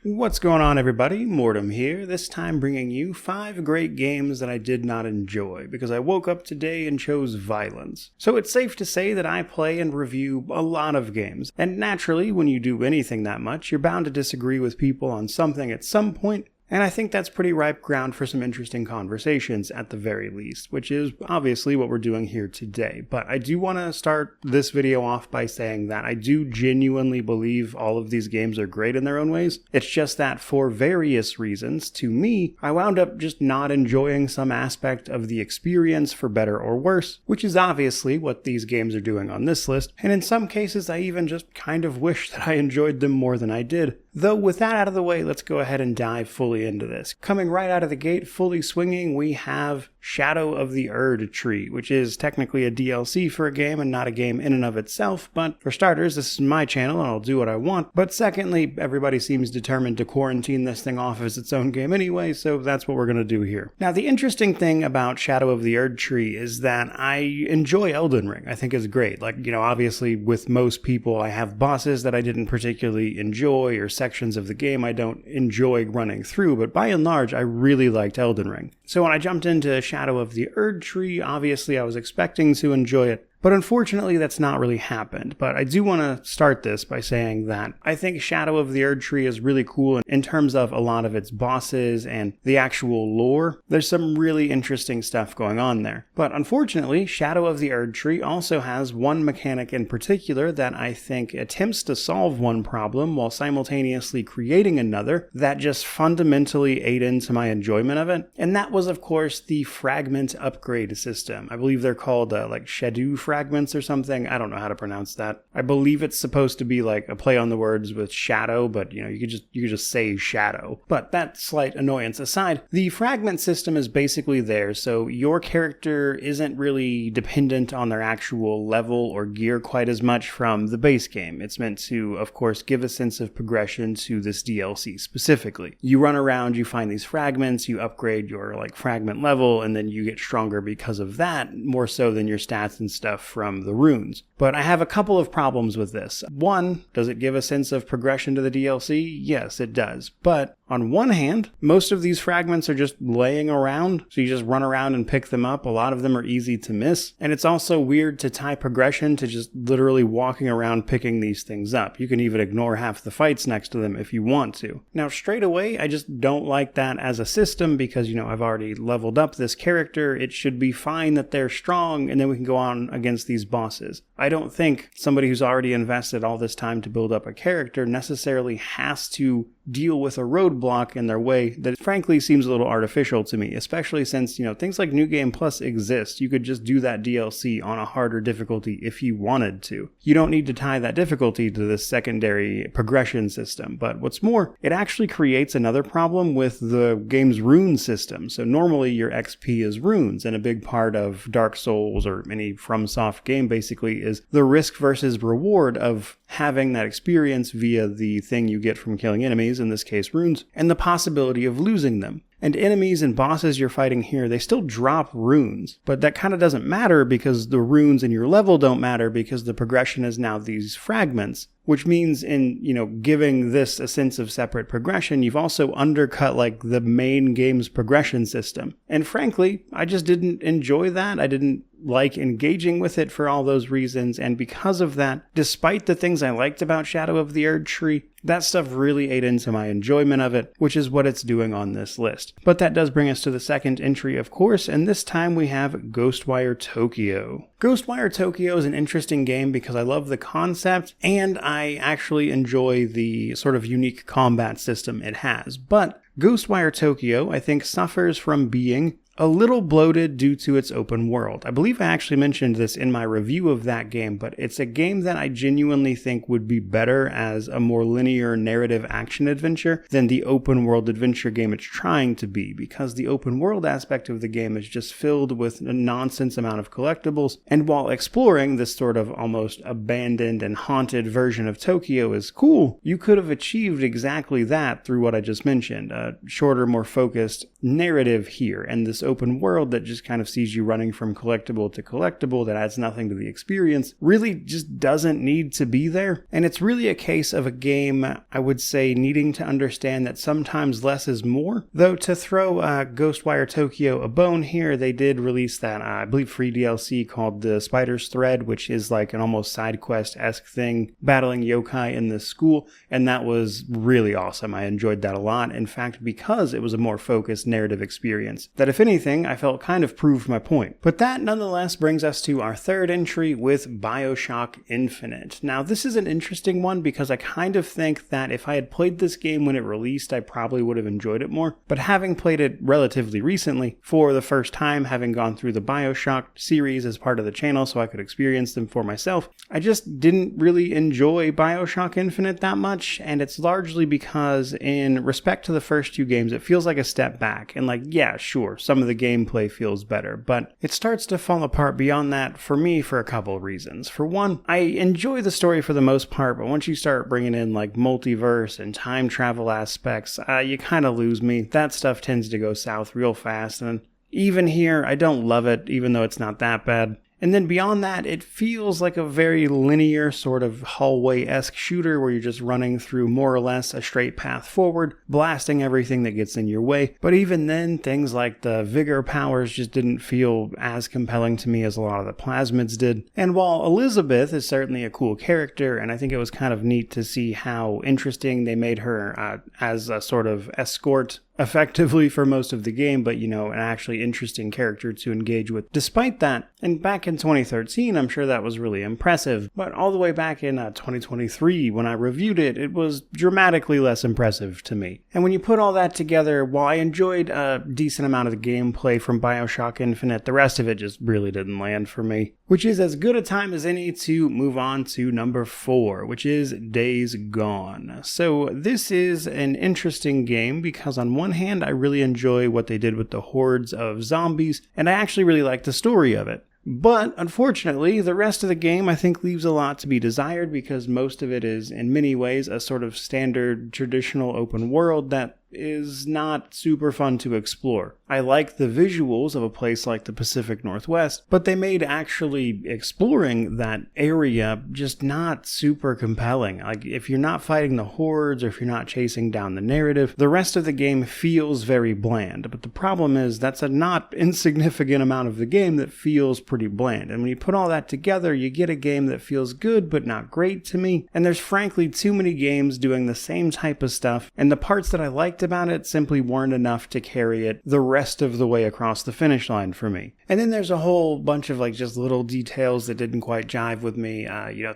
What's going on, everybody? Mortem here, this time bringing you 5 great games that I did not enjoy because I woke up today and chose violence. So it's safe to say that I play and review a lot of games, and naturally, when you do anything that much, you're bound to disagree with people on something at some point. And I think that's pretty ripe ground for some interesting conversations at the very least, which is obviously what we're doing here today. But I do want to start this video off by saying that I do genuinely believe all of these games are great in their own ways. It's just that for various reasons, to me, I wound up just not enjoying some aspect of the experience for better or worse, which is obviously what these games are doing on this list. And in some cases, I even just kind of wish that I enjoyed them more than I did. Though with that out of the way, let's go ahead and dive fully into this. Coming right out of the gate, fully swinging, we have Shadow of the Erdtree, which is technically a DLC for a game and not a game in and of itself, but for starters, this is my channel and I'll do what I want. But secondly, everybody seems determined to quarantine this thing off as its own game anyway, so that's what we're going to do here. Now, the interesting thing about Shadow of the Erdtree is that I enjoy Elden Ring. I think it's great. Obviously with most people, I have bosses that I didn't particularly enjoy or sections of the game I don't enjoy running through, but by and large, I really liked Elden Ring. So when I jumped into Shadow of the Erdtree, obviously I was expecting to enjoy it, but unfortunately that's not really happened. But I do want to start this by saying that I think Shadow of the Erdtree is really cool in terms of a lot of its bosses and the actual lore. There's some really interesting stuff going on there. But unfortunately, Shadow of the Erdtree also has one mechanic in particular that I think attempts to solve one problem while simultaneously creating another that just fundamentally ate into my enjoyment of it. And that was, of course, the fragment upgrade system. I believe they're called Shadow fragments or something. I don't know how to pronounce that. I believe it's supposed to be like a play on the words with shadow, but you could just say shadow. But that slight annoyance aside, the fragment system is basically there, so your character isn't really dependent on their actual level or gear quite as much from the base game. It's meant to, of course, give a sense of progression to this DLC specifically. You run around, you find these fragments, you upgrade your fragment level, and then you get stronger because of that, more so than your stats and stuff from the runes. But I have a couple of problems with this. One, does it give a sense of progression to the DLC? Yes, it does. But on one hand, most of these fragments are just laying around, so you just run around and pick them up. A lot of them are easy to miss. And it's also weird to tie progression to just literally walking around picking these things up. You can even ignore half the fights next to them if you want to. Now, straight away, I just don't like that as a system because, I've already leveled up this character. It should be fine that they're strong, and then we can go on against these bosses. I don't think somebody who's already invested all this time to build up a character necessarily has to deal with a roadblock in their way that frankly seems a little artificial to me, especially since, things like New Game Plus exist. You could just do that DLC on a harder difficulty if you wanted to. You don't need to tie that difficulty to this secondary progression system. But what's more, it actually creates another problem with the game's rune system. So normally your XP is runes, and a big part of Dark Souls or any FromSoft game basically is the risk versus reward of having that experience via the thing you get from killing enemies, in this case runes, and the possibility of losing them. And enemies and bosses you're fighting here, they still drop runes. But that kind of doesn't matter because the runes in your level don't matter because the progression is now these fragments. Which means in, giving this a sense of separate progression, you've also undercut the main game's progression system. And frankly, I just didn't enjoy that. I didn't like engaging with it for all those reasons. And because of that, despite the things I liked about Shadow of the Erdtree, that stuff really ate into my enjoyment of it, which is what it's doing on this list. But that does bring us to the second entry, of course, and this time we have Ghostwire Tokyo. Ghostwire Tokyo is an interesting game because I love the concept, and I actually enjoy the sort of unique combat system it has. But Ghostwire Tokyo, I think, suffers from being a little bloated due to its open world. I believe I actually mentioned this in my review of that game, but it's a game that I genuinely think would be better as a more linear narrative action adventure than the open world adventure game it's trying to be, because the open world aspect of the game is just filled with a nonsense amount of collectibles, and while exploring this sort of almost abandoned and haunted version of Tokyo is cool, you could have achieved exactly that through what I just mentioned, a shorter, more focused narrative here, and this open world that just kind of sees you running from collectible to collectible that adds nothing to the experience really just doesn't need to be there. And it's really a case of a game, I would say, needing to understand that sometimes less is more. Though to throw Ghostwire Tokyo a bone here, they did release that, I believe, free DLC called the Spider's Thread, which is like an almost side quest-esque thing, battling yokai in this school, and that was really awesome. I enjoyed that a lot, in fact, because it was a more focused narrative experience, that if anything, I felt kind of proved my point. But that nonetheless brings us to our third entry with BioShock Infinite. Now, this is an interesting one because I kind of think that if I had played this game when it released, I probably would have enjoyed it more. But having played it relatively recently, for the first time, having gone through the BioShock series as part of the channel so I could experience them for myself, I just didn't really enjoy BioShock Infinite that much, and it's largely because in respect to the first two games, it feels like a step back, and like, yeah, sure, some of the gameplay feels better, but it starts to fall apart beyond that for me for a couple of reasons. For one, I enjoy the story for the most part, but once you start bringing in like multiverse and time travel aspects, you kind of lose me. That stuff tends to go south real fast, and even here, I don't love it, even though it's not that bad. And then beyond that, it feels like a very linear sort of hallway-esque shooter where you're just running through more or less a straight path forward, blasting everything that gets in your way. But even then, things like the vigor powers just didn't feel as compelling to me as a lot of the plasmids did. And while Elizabeth is certainly a cool character, and I think it was kind of neat to see how interesting they made her as a sort of escort effectively for most of the game, but an actually interesting character to engage with. Despite that, and back in 2013, I'm sure that was really impressive, but all the way back in 2023, when I reviewed it, it was dramatically less impressive to me. And when you put all that together, while I enjoyed a decent amount of the gameplay from BioShock Infinite, the rest of it just really didn't land for me. Which is as good a time as any to move on to number 4, which is Days Gone. So this is an interesting game because on one hand, I really enjoy what they did with the hordes of zombies, and I actually really like the story of it. But unfortunately, the rest of the game I think leaves a lot to be desired because most of it is in many ways a sort of standard traditional open world that is not super fun to explore. I like the visuals of a place like the Pacific Northwest, but they made actually exploring that area just not super compelling. Like, if you're not fighting the hordes or if you're not chasing down the narrative, the rest of the game feels very bland. But the problem is that's a not insignificant amount of the game that feels pretty bland. And when you put all that together, you get a game that feels good but not great to me. And there's frankly too many games doing the same type of stuff, and the parts that I liked about it simply weren't enough to carry it the rest of the way across the finish line for me. And then there's a whole bunch of like just little details that didn't quite jive with me.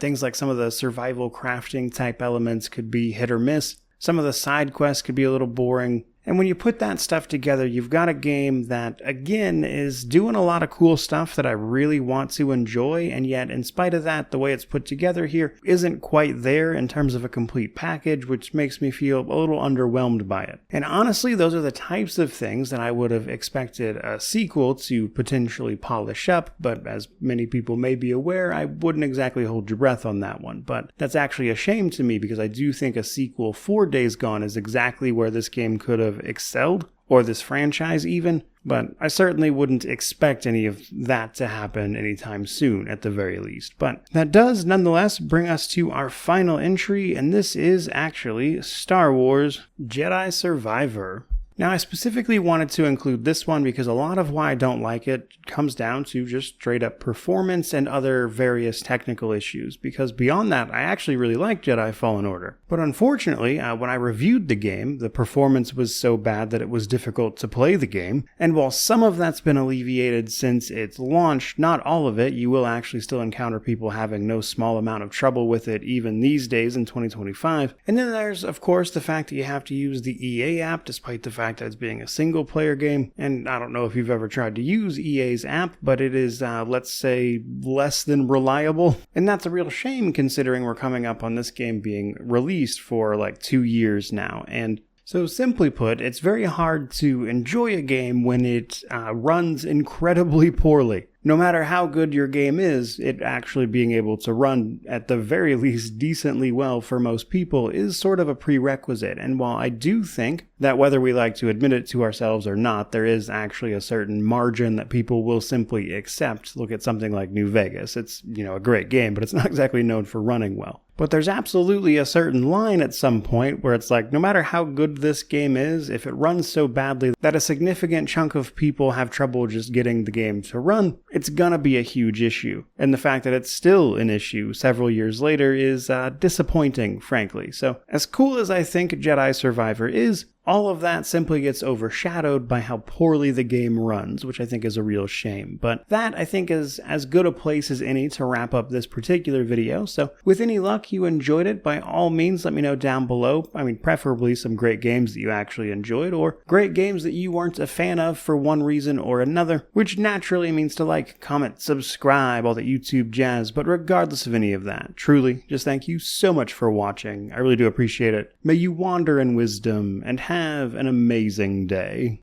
Things like some of the survival crafting type elements could be hit or miss. Some of the side quests could be a little boring. And when you put that stuff together, you've got a game that, again, is doing a lot of cool stuff that I really want to enjoy, and yet, in spite of that, the way it's put together here isn't quite there in terms of a complete package, which makes me feel a little underwhelmed by it. And honestly, those are the types of things that I would have expected a sequel to potentially polish up, but as many people may be aware, I wouldn't exactly hold your breath on that one. But that's actually a shame to me, because I do think a sequel for Days Gone is exactly where this game could have excelled, or this franchise even, but I certainly wouldn't expect any of that to happen anytime soon at the very least. But that does nonetheless bring us to our final entry, and this is actually Star Wars Jedi Survivor. Now, I specifically wanted to include this one because a lot of why I don't like it comes down to just straight up performance and other various technical issues, because beyond that, I actually really like Jedi Fallen Order. But unfortunately, when I reviewed the game, the performance was so bad that it was difficult to play the game, and while some of that's been alleviated since its launch, not all of it. You will actually still encounter people having no small amount of trouble with it even these days in 2025. And then there's, of course, the fact that you have to use the EA app despite the fact that it's being a single player game. And I don't know if you've ever tried to use EA's app, but it is, let's say, less than reliable. And that's a real shame considering we're coming up on this game being released for like 2 years now. And so simply put, it's very hard to enjoy a game when it runs incredibly poorly. no matter how good your game is, it actually being able to run at the very least decently well for most people is sort of a prerequisite. And while I do think that whether we like to admit it to ourselves or not, there is actually a certain margin that people will simply accept. Look at something like New Vegas. It's, a great game, but it's not exactly known for running well. But there's absolutely a certain line at some point where it's like, no matter how good this game is, if it runs so badly that a significant chunk of people have trouble just getting the game to run, it's gonna be a huge issue. And the fact that it's still an issue several years later is disappointing, frankly. So, as cool as I think Jedi Survivor is, all of that simply gets overshadowed by how poorly the game runs, which I think is a real shame. But that, I think, is as good a place as any to wrap up this particular video. So with any luck you enjoyed it, by all means let me know down below. Preferably some great games that you actually enjoyed, or great games that you weren't a fan of for one reason or another, which naturally means to like, comment, subscribe, all that YouTube jazz. But regardless of any of that, truly, just thank you so much for watching. I really do appreciate it. May you wander in wisdom and have an amazing day.